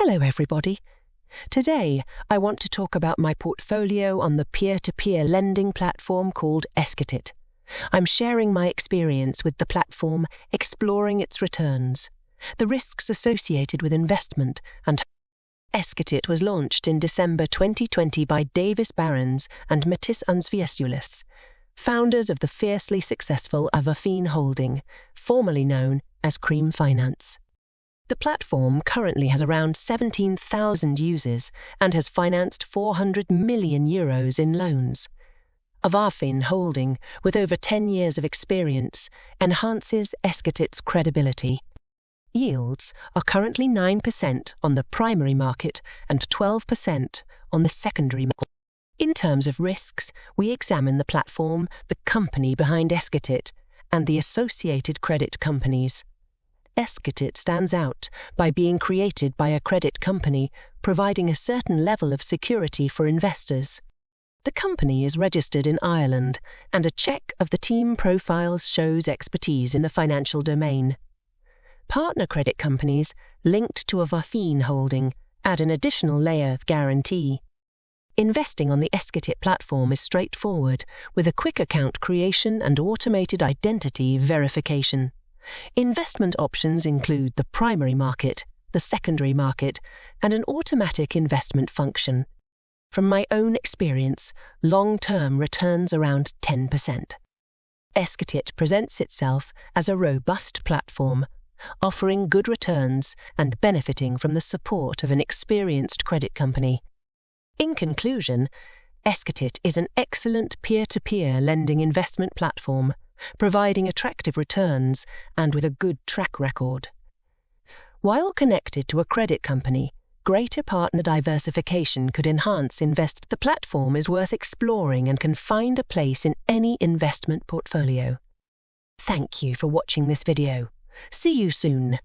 Hello everybody. Today I want to talk about my portfolio on the peer-to-peer lending platform called Esketit. I'm sharing my experience with the platform, exploring its returns, the risks associated with investment, and Esketit was launched in December 2020 by Davis Barons and Mattis Unsviasulis, founders of the fiercely successful Avafine Holding, formerly known as Cream Finance. The platform currently has around 17,000 users and has financed €400 million in loans. Avafine Holding, with over 10 years of experience, enhances Esketit's credibility. Yields are currently 9% on the primary market and 12% on the secondary market. In terms of risks, we examine the platform, the company behind Esketit, and the associated credit companies. Esketit stands out by being created by a credit company, providing a certain level of security for investors. The company is registered in Ireland, and a check of the team profiles shows expertise in the financial domain. Partner credit companies linked to Avafine Holding add an additional layer of guarantee. Investing on the Esketit platform is straightforward, with a quick account creation and automated identity verification. Investment options include the primary market, the secondary market, and an automatic investment function. From my own experience, long-term returns around 10%. Esketit presents itself as a robust platform, offering good returns and benefiting from the support of an experienced credit company. In conclusion, Esketit is an excellent peer-to-peer lending investment platform, providing attractive returns and with a good track record. While connected to a credit company, greater partner diversification could enhance The platform is worth exploring and can find a place in any investment portfolio. Thank you for watching this video. See you soon.